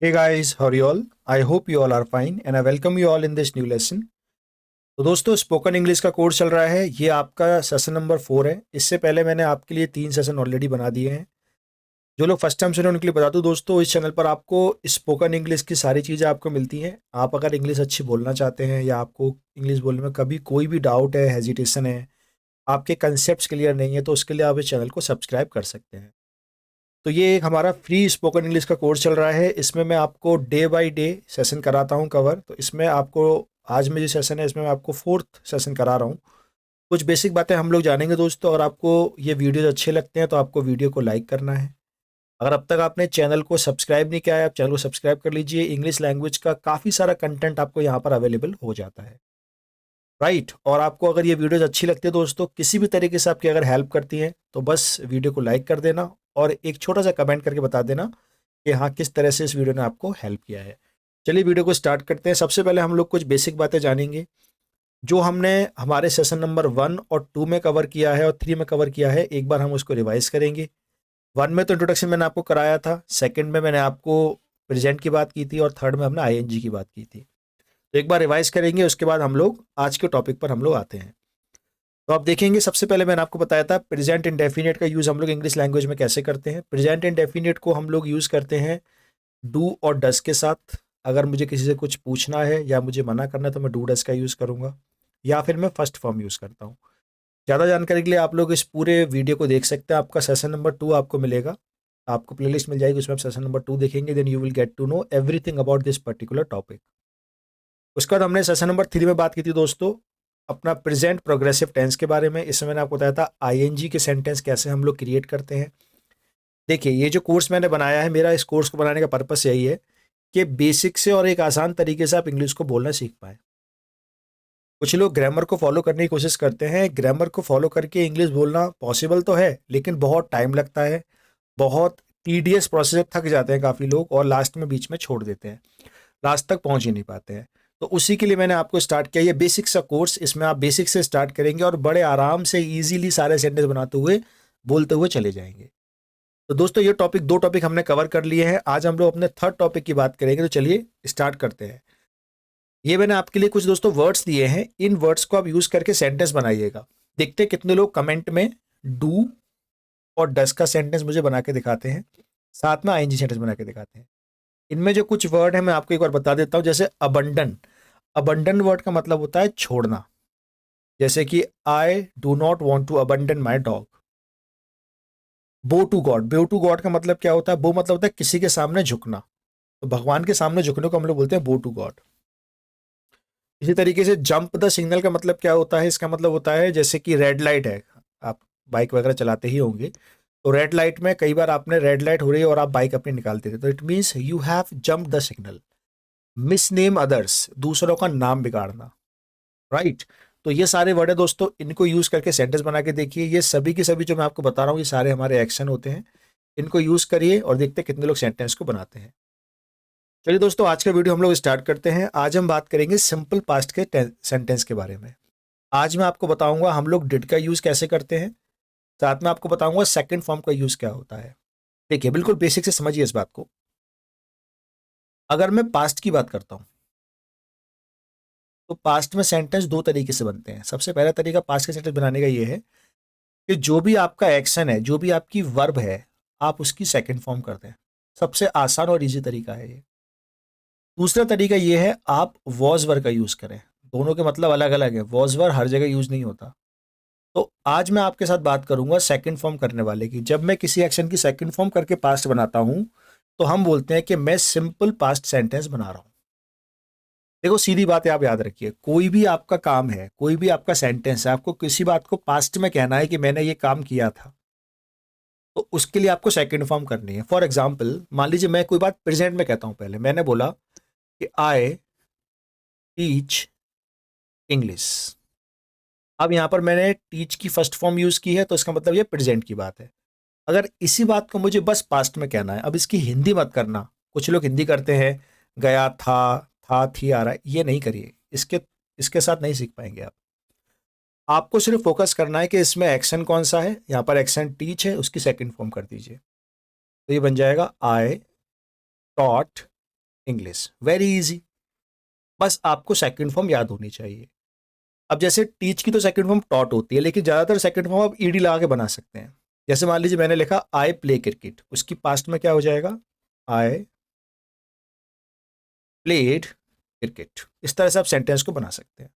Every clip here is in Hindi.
Hey guys, how are you all? I hope you all are fine and I welcome you all in this new lesson. तो दोस्तों स्पोकन इंग्लिश का कोर्स चल रहा है। ये आपका सेशन नंबर 4 है। इससे पहले मैंने आपके लिए 3 सेशन ऑलरेडी बना दिए हैं। जो लोग फर्स्ट टाइम सुने उनके लिए बता दूं दोस्तों, इस चैनल पर आपको स्पोकन इंग्लिश की सारी चीज़ें आपको मिलती हैं। आप अगर इंग्लिश अच्छी बोलना चाहते हैं या आपको इंग्लिश बोलने में कभी कोई भी डाउट है, हेजिटेशन है, आपके कंसेप्ट क्लियर नहीं है, तो उसके लिए आप इस चैनल को सब्सक्राइब कर सकते हैं। तो ये एक हमारा फ्री स्पोकन इंग्लिश का कोर्स चल रहा है। इसमें मैं आपको डे बाय डे सेशन कराता हूँ कवर। तो इसमें आपको आज में जो सेशन है इसमें मैं आपको 4th सेशन करा रहा हूँ। कुछ बेसिक बातें हम लोग जानेंगे दोस्तों। अगर आपको ये वीडियोज अच्छे लगते हैं तो आपको वीडियो को लाइक करना है। अगर अब तक आपने चैनल को सब्सक्राइब नहीं किया है, आप चैनल को सब्सक्राइब कर लीजिए। इंग्लिश लैंग्वेज का काफ़ी सारा कंटेंट आपको यहाँ पर अवेलेबल हो जाता है, राइट। और आपको अगर ये वीडियोज अच्छी लगती है दोस्तों, किसी भी तरीके से आपकी अगर हेल्प करती है, तो बस वीडियो को लाइक कर देना और एक छोटा सा कमेंट करके बता देना कि हाँ किस तरह से इस वीडियो ने आपको हेल्प किया है। चलिए वीडियो को स्टार्ट करते हैं। सबसे पहले हम लोग कुछ बेसिक बातें जानेंगे जो हमने हमारे सेशन नंबर 1 और 2 में कवर किया है और 3 में कवर किया है। एक बार हम उसको रिवाइज करेंगे। 1 में तो इंट्रोडक्शन मैंने आपको कराया था, सेकंड में मैंने आपको प्रेजेंट की बात की थी और थर्ड में हमने आईएनजी की बात की थी। तो एक बार रिवाइज करेंगे, उसके बाद हम लोग आज के टॉपिक पर हम लोग आते हैं। तो आप देखेंगे सबसे पहले मैंने आपको बताया था प्रेजेंट इंडेफिनिट का यूज़ हम लोग इंग्लिश लैंग्वेज में कैसे करते हैं। प्रेजेंट इंडेफिनिट को हम लोग यूज़ करते हैं डू और डस के साथ। अगर मुझे किसी से कुछ पूछना है या मुझे मना करना है तो मैं डू डस का यूज़ करूँगा, या फिर मैं फर्स्ट फॉर्म यूज़ करता हूँ। ज़्यादा जानकारी के लिए आप लोग इस पूरे वीडियो को देख सकते हैं। आपका सेशन नंबर 2 आपको मिलेगा, आपको प्लेलिस्ट मिल जाएगी, उसमें आप सेशन नंबर 2 देखेंगे, then you will get to know everything about this particular topic. उसके बाद हमने सेशन नंबर 3 में बात की थी दोस्तों अपना प्रेजेंट प्रोग्रेसिव टेंस के बारे में। इसमें मैंने आपको बताया था आईएनजी के सेंटेंस कैसे हम लोग क्रिएट करते हैं। देखिए ये जो कोर्स मैंने बनाया है, मेरा इस कोर्स को बनाने का पर्पस यही है कि बेसिक से और एक आसान तरीके से आप इंग्लिश को बोलना सीख पाएँ। कुछ लोग ग्रामर को फॉलो करने की कोशिश करते हैं। ग्रामर को फॉलो करके इंग्लिश बोलना पॉसिबल तो है, लेकिन बहुत टाइम लगता है, बहुत टीडियस प्रोसेस, थक जाते हैं काफ़ी लोग और लास्ट में बीच में छोड़ देते हैं, लास्ट तक पहुंच ही नहीं पाते हैं। तो उसी के लिए मैंने आपको स्टार्ट किया ये बेसिक सा कोर्स। इसमें आप बेसिक से स्टार्ट करेंगे और बड़े आराम से इजीली सारे सेंटेंस बनाते हुए बोलते हुए चले जाएंगे। तो दोस्तों ये टॉपिक, 2 टॉपिक हमने कवर कर लिए हैं। आज हम लोग अपने थर्ड टॉपिक की बात करेंगे। तो चलिए स्टार्ट करते हैं। ये मैंने आपके लिए कुछ दोस्तों वर्ड्स दिए हैं, इन वर्ड्स को आप यूज करके सेंटेंस बनाइएगा। देखते हैं कितने लोग कमेंट में डू और डस का सेंटेंस मुझे बना के दिखाते हैं, साथ में आईएनजी सेंटेंस बना के दिखाते हैं। इनमें जो कुछ वर्ड है मैं आपको एक बार बता देता हूं, जैसे अबंडन। अबंडन वर्ड का मतलब होता है छोड़ना, जैसे कि I do not want to abandon my dog. Bow to God, bow to God का मतलब क्या होता है? बो मतलब होता है किसी के सामने झुकना, तो भगवान के सामने झुकने को हम लोग बोलते हैं बो टू गॉड। इसी तरीके से जंप द सिग्नल का मतलब क्या होता है? इसका मतलब होता है जैसे कि रेड लाइट है, आप बाइक वगैरह चलाते ही होंगे, तो रेड लाइट में कई बार आपने रेड लाइट हो रही है और आप बाइक अपनी निकालते थे, तो it means you have jump the signal. Miss name others, दूसरों का नाम बिगाड़ना, राइट। तो ये सारे वर्ड है दोस्तों, इनको यूज करके सेंटेंस बना के देखिए। ये सभी के सभी जो मैं आपको बता रहा हूँ ये सारे हमारे एक्शन होते हैं। इनको यूज करिए और देखते हैं कितने लोग सेंटेंस को बनाते हैं। चलिए दोस्तों आज का वीडियो हम लोग स्टार्ट करते हैं। आज हम बात करेंगे सिंपल पास्ट के सेंटेंस के बारे में। आज मैं आपको बताऊंगा हम लोग डिड का यूज कैसे करते हैं, साथ में आपको बताऊंगा सेकंड फॉर्म का यूज क्या होता है। देखिए बिल्कुल बेसिक से समझिए इस बात को। अगर मैं पास्ट की बात करता हूं तो पास्ट में सेंटेंस 2 तरीके से बनते हैं। सबसे पहला तरीका पास्ट के सेंटेंस बनाने का ये है कि जो भी आपका एक्शन है, जो भी आपकी वर्ब है, आप उसकी सेकंड फॉर्म कर दें। सबसे आसान और इजी तरीका है ये। दूसरा तरीका ये है आप वॉज वर्ब का यूज करें। दोनों के मतलब अलग अलग है, वॉज वर्ब हर जगह यूज नहीं होता। तो आज मैं आपके साथ बात करूंगा सेकंड फॉर्म करने वाले की। जब मैं किसी एक्शन की सेकंड फॉर्म करके पास्ट बनाता हूं तो हम बोलते हैं कि मैं सिंपल पास्ट सेंटेंस बना रहा हूं। देखो सीधी बात है, आप याद रखिए, कोई भी आपका काम है, कोई भी आपका सेंटेंस है, आपको किसी बात को पास्ट में कहना है कि मैंने ये काम किया था, तो उसके लिए आपको सेकंड फॉर्म करनी है। फॉर एग्जाम्पल मान लीजिए मैं कोई बात प्रेजेंट में कहता हूं, पहले मैंने बोला कि आई टीच इंग्लिश। अब यहां पर मैंने टीच की फर्स्ट फॉर्म यूज की है, तो इसका मतलब ये प्रेजेंट की बात है। अगर इसी बात को मुझे बस पास्ट में कहना है, अब इसकी हिंदी मत करना। कुछ लोग हिंदी करते हैं, गया था थी आ रहा है, ये नहीं करिए। इसके इसके साथ नहीं सीख पाएंगे आप। आपको सिर्फ फोकस करना है कि इसमें एक्शन कौन सा है। यहाँ पर एक्शन टीच है, उसकी सेकंड फॉर्म कर दीजिए, तो ये बन जाएगा I taught English. Very easy, बस आपको सेकंड फॉर्म याद होनी चाहिए। अब जैसे टीच की तो सेकंड फॉर्म टॉट होती है, लेकिन ज़्यादातर सेकंड फॉर्म आप ईडी लगा के बना सकते हैं। जैसे मान लीजिए मैंने लिखा आई प्ले क्रिकेट, उसकी पास्ट में क्या हो जाएगा, आई प्लेड क्रिकेट। इस तरह से आप सेंटेंस को बना सकते हैं।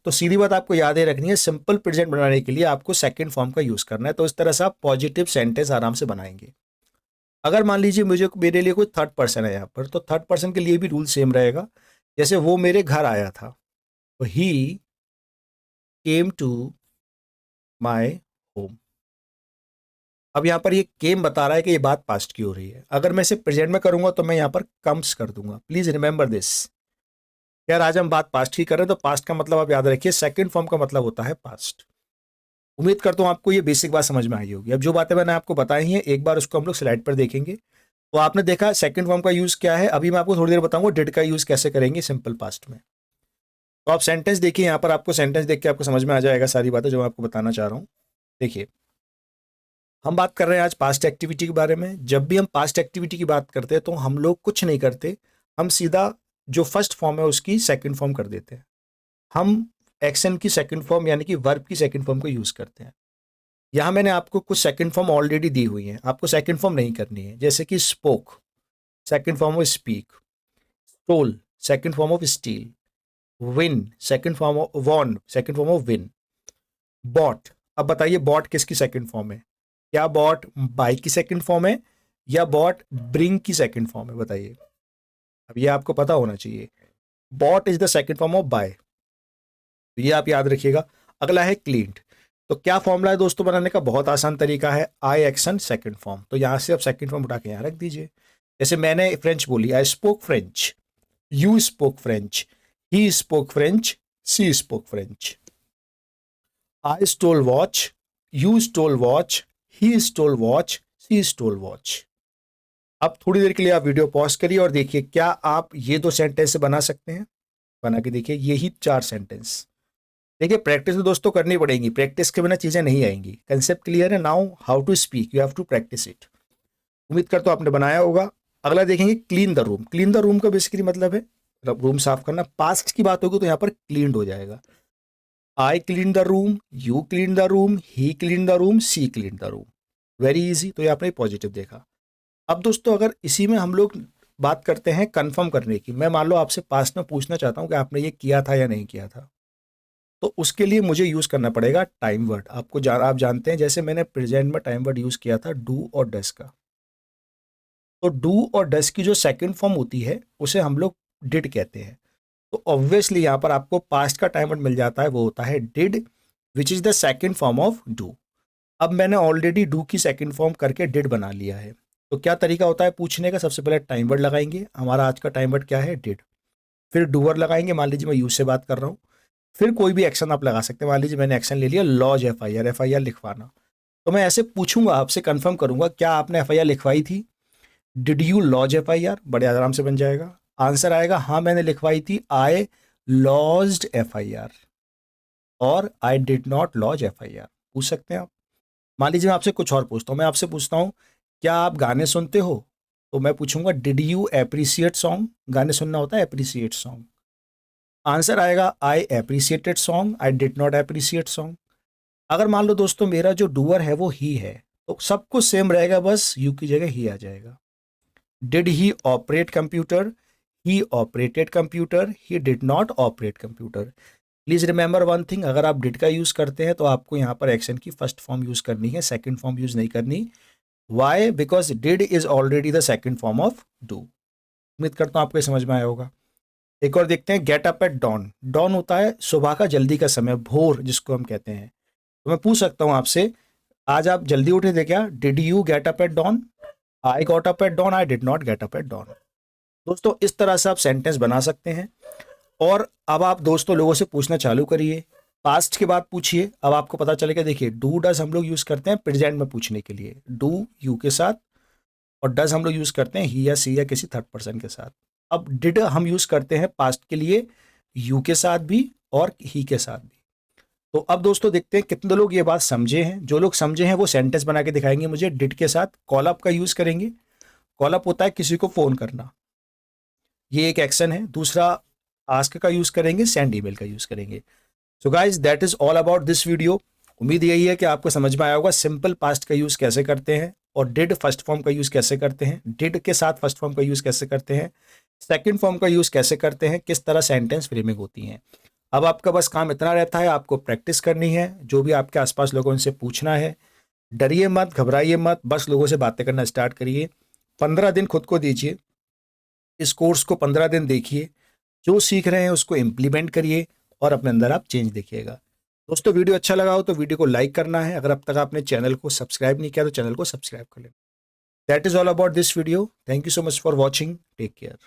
तो सीधी बात आपको याद ही रखनी है, सिंपल प्रेजेंट बनाने के लिए आपको सेकंड फॉर्म का यूज़ करना है। तो इस तरह से आप पॉजिटिव सेंटेंस आराम से बनाएंगे। अगर मान लीजिए मेरे लिए कोई थर्ड पर्सन है यहाँ पर, तो थर्ड पर्सन के लिए भी रूल सेम रहेगा। जैसे वो मेरे घर आया था, तो ही केम टू माई होम। अब यहाँ पर ये केम बता रहा है कि ये बात पास्ट की हो रही है। अगर मैं इसे प्रेजेंट में करूंगा तो मैं यहाँ पर कम्स कर दूंगा। Please remember this. यार आज हम बात पास्ट की कर रहे हैं, तो पास्ट का मतलब आप याद रखिए, सेकंड फॉर्म का मतलब होता है पास्ट। उम्मीद करता हूँ आपको ये बेसिक बात समझ में आई होगी। अब जो बातें मैंने आपको बताई हैं, एक बार उसको हम लोग स्लाइड पर देखेंगे। तो आपने देखा सेकंड फॉर्म का यूज क्या है। अभी मैं आपको थोड़ी देर बताऊंगा डिड का यूज कैसे करेंगे सिंपल पास्ट में। तो आप सेंटेंस देखिए, यहाँ पर आपको सेंटेंस देख के आपको समझ में आ जाएगा सारी बातें जो मैं आपको बताना चाह रहा हूँ। देखिए, हम बात कर रहे हैं आज पास्ट एक्टिविटी के बारे में। जब भी हम पास्ट एक्टिविटी की बात करते हैं तो हम लोग कुछ नहीं करते, हम सीधा जो फर्स्ट फॉर्म है उसकी सेकंड फॉर्म कर देते हैं। हम एक्शन की सेकंड फॉर्म यानी कि वर्ब की सेकंड फॉर्म को यूज़ करते हैं। यहाँ मैंने आपको कुछ सेकंड फॉर्म ऑलरेडी दी हुई हैं, आपको सेकंड फॉर्म नहीं करनी है। जैसे कि spoke, second form of speak. Stole, second form of steal. Win, second form of won, second form of win. Bought, अब बताइए बॉट किसकी सेकंड फॉर्म है? क्या बॉट बाई की सेकंड फॉर्म है या बॉट ब्रिंग की सेकंड फॉर्म है? बताइए, अब ये आपको पता होना चाहिए। Bought is the second form of buy, तो ये आप याद रखिएगा। अगला है क्लीन्ड। तो क्या फॉर्मूला है दोस्तों बनाने का? बहुत आसान तरीका है, आई एक्शन सेकंड फॉर्म। तो यहां से आप सेकंड फॉर्म उठा के यहां रख दीजिए। जैसे मैंने फ्रेंच बोली, I spoke French, you spoke French, he spoke French, she spoke French. I stole watch, you stole watch, he stole watch, she stole watch. अब थोड़ी देर के लिए आप वीडियो पॉज करिए और देखिए क्या आप ये दो सेंटेंस बना सकते हैं। बना के देखिए, यही 4 सेंटेंस। देखिए प्रैक्टिस तो दोस्तों करनी पड़ेगी, प्रैक्टिस के बिना चीज़ें नहीं आएंगी। कंसेप्ट क्लियर है? Now how to speak, you have to practice it. उम्मीद करता हूँ आपने बनाया होगा। अगला देखेंगे clean the room. Clean the room का बेसिकली मतलब है रूम साफ करना। पास्ट की बात होगी तो यहाँ पर क्लीन्ड हो जाएगा। I clean the room, you clean the room, he clean the room, she clean the room. Very easy. तो ये आपने पॉजिटिव देखा। अब दोस्तों अगर इसी में हम लोग बात करते हैं कंफर्म करने की, मैं मान लो आपसे पास्ट में पूछना चाहता हूँ कि आपने ये किया था या नहीं किया था, तो उसके लिए मुझे यूज़ करना पड़ेगा टाइम वर्ड। आप जानते हैं, जैसे मैंने प्रेजेंट में टाइम वर्ड यूज़ किया था डू और डस का। तो डू और डस की जो सेकंड फॉर्म होती है उसे हम लोग डिड कहते हैं। तो ऑब्वियसली यहाँ पर आपको पास्ट का टाइम वर्ड मिल जाता है, वो होता है did, which is the second form of do. अब मैंने ऑलरेडी डू की सेकंड फॉर्म करके डिड बना लिया है। तो क्या तरीका होता है पूछने का? सबसे पहले टाइम वर्ड लगाएंगे। हमारा आज का टाइम वर्ड क्या है? डिड। फिर डूअर लगाएंगे, मान लीजिए मैं यू से बात कर रहा हूँ। फिर कोई भी एक्शन आप लगा सकते हैं। मान लीजिए मैंने एक्शन ले लिया लॉज एफआईआर, एफआईआर लिखवाना। तो मैं ऐसे पूछूंगा आपसे, कंफर्म करूंगा क्या आपने एफआईआर लिखवाई थी? Did you lodge FIR? बड़े आराम से बन जाएगा। आंसर आएगा हाँ मैंने लिखवाई थी, आई लॉज्ड एफआईआर, और I did not lodge FIR. पूछ सकते हैं आप। मान लीजिए मैं आपसे कुछ और पूछता हूँ, मैं आपसे पूछता हूँ क्या आप गाने सुनते हो? तो मैं पूछूंगा डिड यू एप्रिसिएट सॉन्ग? गाने सुनना होता है एप्रिसिएट सॉन्ग। आंसर आएगा I appreciated song, I did not appreciate song. अगर मान लो दोस्तों मेरा जो डूअर है वो ही है, तो सब कुछ सेम रहेगा, बस यू की जगह ही आ जाएगा। Did he operate computer? He operated computer, he did not operate computer. Please remember one thing, अगर आप डिड का यूज करते हैं तो आपको यहाँ पर एक्शन की फर्स्ट फॉर्म यूज करनी है, सेकंड फॉर्म यूज नहीं करनी। Why? Because did is already the second form of do. उम्मीद करता हूँ आपको ये समझ में आया होगा। एक और देखते हैं, get up at dawn. Dawn होता है सुबह का जल्दी का समय, भोर जिसको हम कहते हैं। तो मैं पूछ सकता हूँ आपसे, आज आप जल्दी उठे थे क्या? Did you get up at dawn? I got up at dawn, I did not get up at dawn. दोस्तों इस तरह से आप सेंटेंस बना सकते हैं। और अब आप दोस्तों लोगों से पूछना चालू करिए, पास्ट के बाद पूछिए। अब आपको पता चलेगा। देखिए डू डज हम लोग यूज करते हैं प्रेजेंट में पूछने के लिए, डू यू के साथ, और डज हम लोग यूज करते हैं ही या सी या किसी थर्ड पर्सन के साथ। अब डिड हम यूज करते हैं पास्ट के लिए यू के साथ भी और ही के साथ भी। तो अब दोस्तों देखते हैं कितने लोग ये बात समझे हैं। जो लोग समझे हैं वो सेंटेंस बना के दिखाएंगे मुझे डिड के साथ। कॉल अप का यूज करेंगे। कॉल अप होता है किसी को फोन करना। ये एक एक्शन है। दूसरा आस्क का यूज़ करेंगे, सेंड ईमेल का यूज़ करेंगे। So guys that is all about this video. उम्मीद यही है कि आपको समझ में आया होगा सिंपल पास्ट का यूज़ कैसे करते हैं, और डिड फर्स्ट फॉर्म का यूज़ कैसे करते हैं, डिड के साथ फर्स्ट फॉर्म का यूज़ कैसे करते हैं, सेकंड फॉर्म का यूज़ कैसे करते हैं, किस तरह सेंटेंस फ्रेमिंग होती हैं। अब आपका बस काम इतना रहता है, आपको प्रैक्टिस करनी है, जो भी आपके आसपास लोगों से पूछना है। डरिए मत, घबराइए मत, बस लोगों से बातें करना स्टार्ट करिए। 15 दिन खुद को दीजिए, इस कोर्स को 15 दिन देखिए, जो सीख रहे हैं उसको इम्प्लीमेंट करिए और अपने अंदर आप चेंज देखिएगा। दोस्तों वीडियो अच्छा लगा हो तो वीडियो को लाइक करना है। अगर अब तक आपने चैनल को सब्सक्राइब नहीं किया तो चैनल को सब्सक्राइब कर लेना। That is all about this video. Thank you so much for watching. Take care.